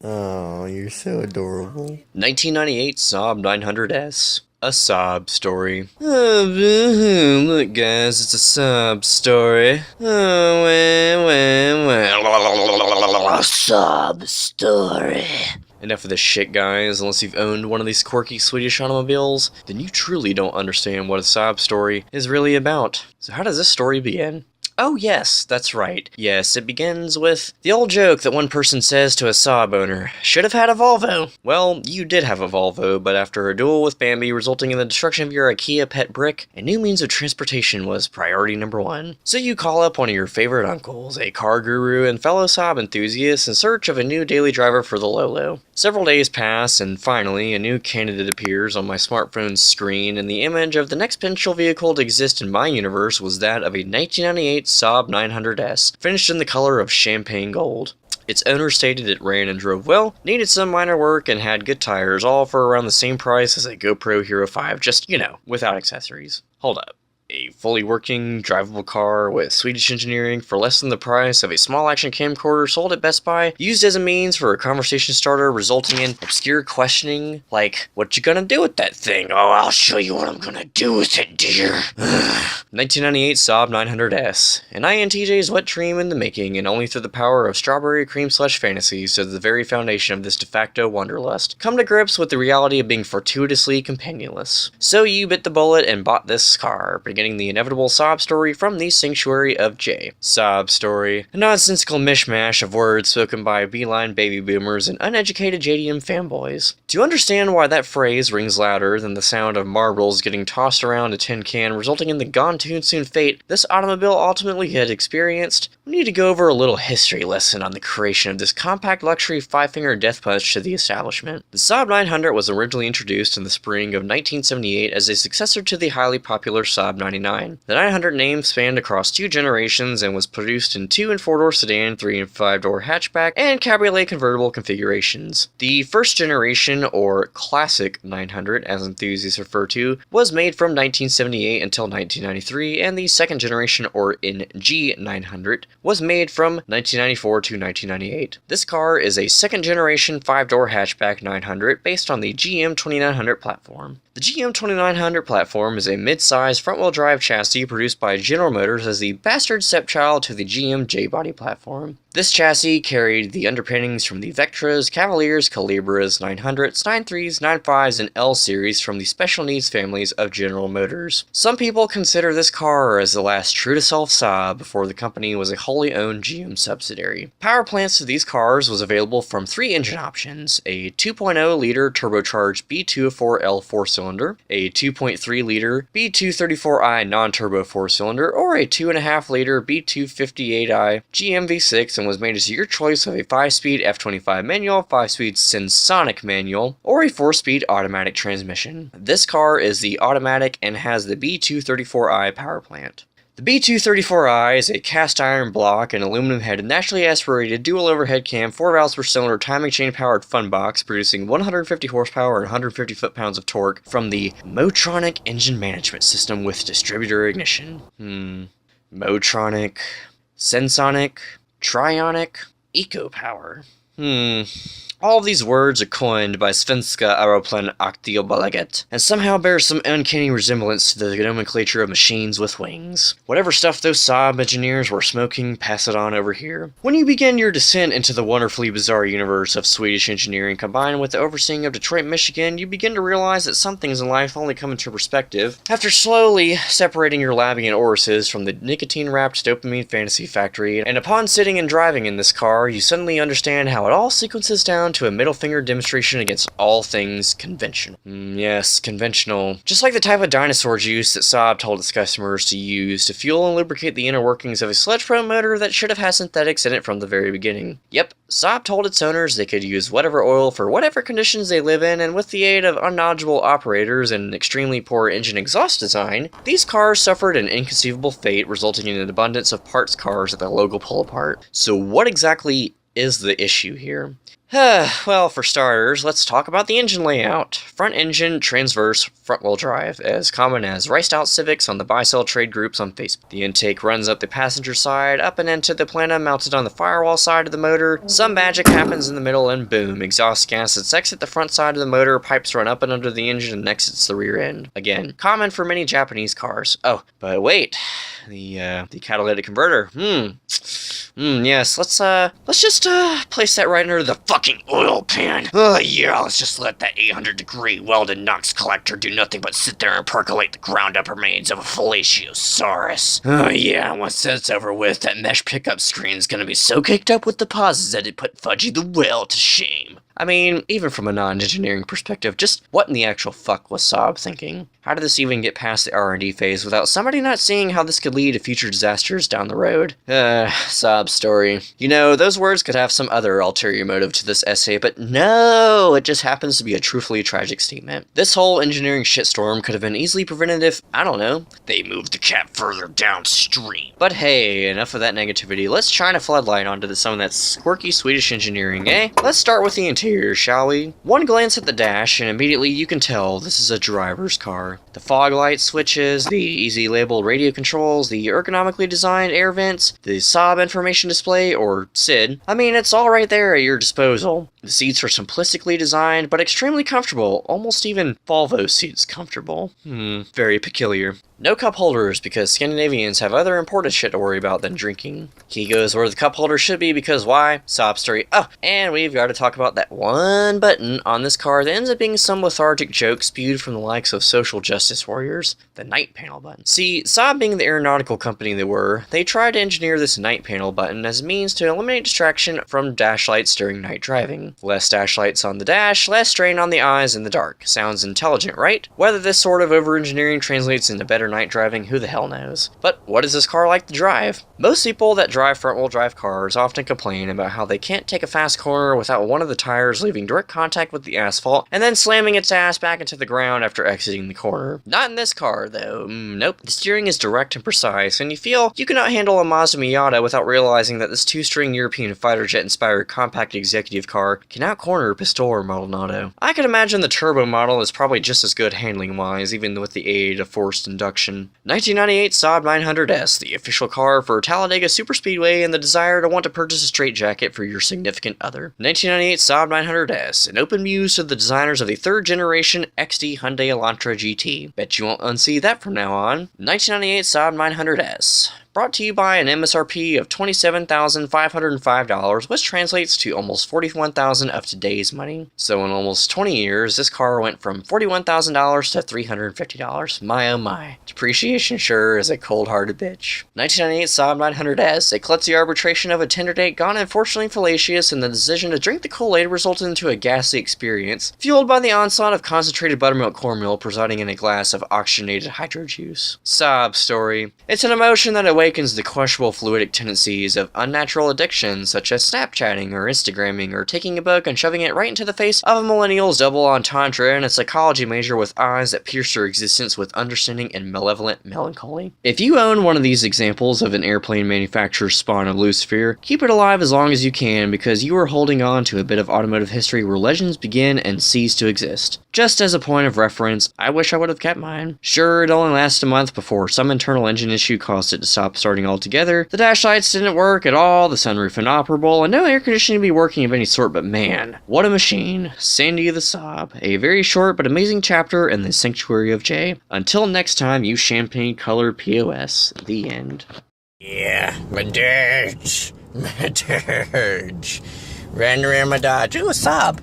Oh, you're so adorable. 1998 Saab 900S. A Saab story. Oh, boo-hoo. Look, guys, it's a Saab story. Oh, well. Saab story. Enough of this shit, guys. Unless you've owned one of these quirky Swedish automobiles, then you truly don't understand what a Saab story is really about. So how does this story begin? Oh yes, that's right. Yes, it begins with the old joke that one person says to a Saab owner, should have had a Volvo. Well, you did have a Volvo, but after a duel with Bambi resulting in the destruction of your IKEA pet brick, a new means of transportation was priority number one. So you call up one of your favorite uncles, a car guru and fellow Saab enthusiast, in search of a new daily driver for the Lolo. Several days pass, and finally, a new candidate appears on my smartphone's screen, and the image of the next potential vehicle to exist in my universe was that of a 1998 Saab 900S, finished in the color of champagne gold. Its owner stated it ran and drove well, needed some minor work, and had good tires, all for around the same price as a GoPro Hero 5, just, without accessories. Hold up. A fully working, drivable car with Swedish engineering for less than the price of a small action camcorder sold at Best Buy, used as a means for a conversation starter, resulting in obscure questioning like, what you gonna do with that thing? Oh, I'll show you what I'm gonna do with it, dear. 1998 Saab 900S. An INTJ's wet dream in the making, and only through the power of strawberry cream slush fantasies does the very foundation of this de facto wanderlust come to grips with the reality of being fortuitously companionless. So you bit the bullet and bought this car, beginning the inevitable Saab story from the sanctuary of J. Saab story, a nonsensical mishmash of words spoken by beeline baby boomers and uneducated JDM fanboys. To understand why that phrase rings louder than the sound of marbles getting tossed around a tin can, resulting in the gone too soon fate this automobile ultimately had experienced, we need to go over a little history lesson on the creation of this compact luxury five-finger death punch to the establishment. The Saab 900 was originally introduced in the spring of 1978 as a successor to the highly popular Saab 99. The 900 name spanned across two generations and was produced in 2- and 4-door sedan, 3- and 5-door hatchback, and cabriolet convertible configurations. The first generation, or classic 900 as enthusiasts refer to, was made from 1978 until 1993, and the second generation, or NG 900, was made from 1994 to 1998. This car is a second generation 5-door hatchback 900 based on the GM 2900 platform. The GM 2900 platform is a mid-size front-wheel drive chassis produced by General Motors as the bastard stepchild to the GM J-body platform. This chassis carried the underpinnings from the Vectras, Cavaliers, Calibras, 900s, 93s, 95s, and L series from the special needs families of General Motors. Some people consider this car as the last true-to-self Saab before the company was a wholly owned GM subsidiary. Power plants to these cars was available from 3 engine options: a 2.0-liter turbocharged B204L 4-cylinder, a 2.3-liter B234i non-turbo 4-cylinder, or a 2.5-liter B258i GM V6, and was made as your choice of a 5-speed F25 manual, 5-speed Sensonic manual, or a 4-speed automatic transmission. This car is the automatic and has the B234i power plant. The B234i is a cast iron block and aluminum head naturally aspirated dual overhead cam 4 valves per cylinder timing chain powered fun box producing 150 horsepower and 150 foot-pounds of torque from the Motronic engine management system with distributor ignition. Motronic, Sensonic, Trionic, Eco-Power. All of these words are coined by Svenska Aeroplan Aktiebolaget, and somehow bear some uncanny resemblance to the nomenclature of machines with wings. Whatever stuff those Saab engineers were smoking, pass it on over here. When you begin your descent into the wonderfully bizarre universe of Swedish engineering combined with the overseeing of Detroit, Michigan, you begin to realize that some things in life only come into perspective after slowly separating your Labian orifices from the nicotine-wrapped dopamine fantasy factory, and upon sitting and driving in this car, you suddenly understand how it all sequences down to a middle finger demonstration against all things conventional. Yes, conventional. Just like the type of dinosaur juice that Saab told its customers to use to fuel and lubricate the inner workings of a Sledge Pro motor that should have had synthetics in it from the very beginning. Yep, Saab told its owners they could use whatever oil for whatever conditions they live in, and with the aid of unknowledgeable operators and extremely poor engine exhaust design, these cars suffered an inconceivable fate, resulting in an abundance of parts cars at the local pull-apart. So what exactly is the issue here? Well, for starters, let's talk about the engine layout. Front engine, transverse, front-wheel drive, as common as riced-out Civics on the buy-sell trade groups on Facebook. The intake runs up the passenger side, up and into the plana mounted on the firewall side of the motor. Some magic happens in the middle, and boom, exhaust gases exit the front side of the motor, pipes run up and under the engine, and exits the rear end. Again, common for many Japanese cars. Oh, but wait, the catalytic converter. Yes, let's just place that right under the fucking oil pan. Oh yeah, let's just let that 800-degree welded NOx collector do nothing but sit there and percolate the ground-up remains of a fellaciosaurus. Oh yeah, once that's over with, that mesh pickup screen's gonna be so caked up with deposits that it put Fudgy the Whale to shame. I mean, even from a non-engineering perspective, just what in the actual fuck was Saab thinking? How did this even get past the R&D phase without somebody not seeing how this could lead to future disasters down the road? Saab Story. You know, those words could have some other ulterior motive to this essay, but no, it just happens to be a truthfully tragic statement. This whole engineering shitstorm could have been easily prevented if, I don't know, they moved the cap further downstream. But hey, enough of that negativity. Let's shine a floodlight onto some of that quirky Swedish engineering, eh? Let's start with the interior, shall we? One glance at the dash, and immediately you can tell this is a driver's car. The fog light switches, the easy labeled radio controls, the ergonomically designed air vents, the Saab information display, or SID. I mean, it's all right there at your disposal. The seats are simplistically designed, but extremely comfortable, almost even Volvo seats comfortable. Very peculiar. No cup holders, because Scandinavians have other important shit to worry about than drinking. Key goes where the cup holder should be, because why? Saab Story. Oh, and we've got to talk about that one button on this car that ends up being some lethargic joke spewed from the likes of social justice warriors. The night panel button. See, Saab being the aeronautical company they were, they tried to engineer this night panel button as a means to eliminate distraction from dash lights during night driving. Less dash lights on the dash, less strain on the eyes in the dark. Sounds intelligent, right? Whether this sort of over-engineering translates into better night driving, who the hell knows? But what is this car like to drive? Most people that drive front-wheel drive cars often complain about how they can't take a fast corner without one of the tires leaving direct contact with the asphalt and then slamming its ass back into the ground after exiting the corner. Not in this car, though. Nope. The steering is direct and precise, and you feel you cannot handle a Mazda Miata without realizing that this two-string European fighter jet-inspired compact executive car can out-corner a Pistol or Maldonado. I can imagine the turbo model is probably just as good handling-wise, even with the aid of forced induction. 1998 Saab 900S, the official car for Talladega Superspeedway, and the desire to want to purchase a straitjacket for your significant other. 1998 Saab 900S, an open muse to the designers of the third-generation XD Hyundai Elantra GT. Bet you won't unsee that from now on. 1998 Saab 900S. Brought to you by an MSRP of $27,505, which translates to almost $41,000 of today's money. So in almost 20 years, this car went from $41,000 to $350. My oh my. Depreciation sure is a cold-hearted bitch. 1998 Saab 900S, a klutzy arbitration of a Tinder date gone unfortunately fallacious, and the decision to drink the Kool-Aid resulted into a ghastly experience, fueled by the onslaught of concentrated buttermilk cornmeal presiding in a glass of oxygenated hydro juice. Saab Story. It's an emotion that awakens the questionable fluidic tendencies of unnatural addictions such as Snapchatting or Instagramming or taking a book and shoving it right into the face of a millennial's double entendre and a psychology major with eyes that pierce their existence with understanding and malevolent melancholy. If you own one of these examples of an airplane manufacturer's spawn of Lucifer, keep it alive as long as you can because you are holding on to a bit of automotive history where legends begin and cease to exist. Just as a point of reference, I wish I would have kept mine. Sure, it only lasted a month before some internal engine issue caused it to stop starting altogether. The dash lights didn't work at all, the sunroof inoperable, and no air conditioning to be working of any sort, but man, what a machine. Sandy the Saab. A very short but amazing chapter in the Sanctuary of J. Until next time, you champagne-colored POS. The end. Yeah, my dirge. My dirge. Ran around my Dodge. Ooh, a Saab.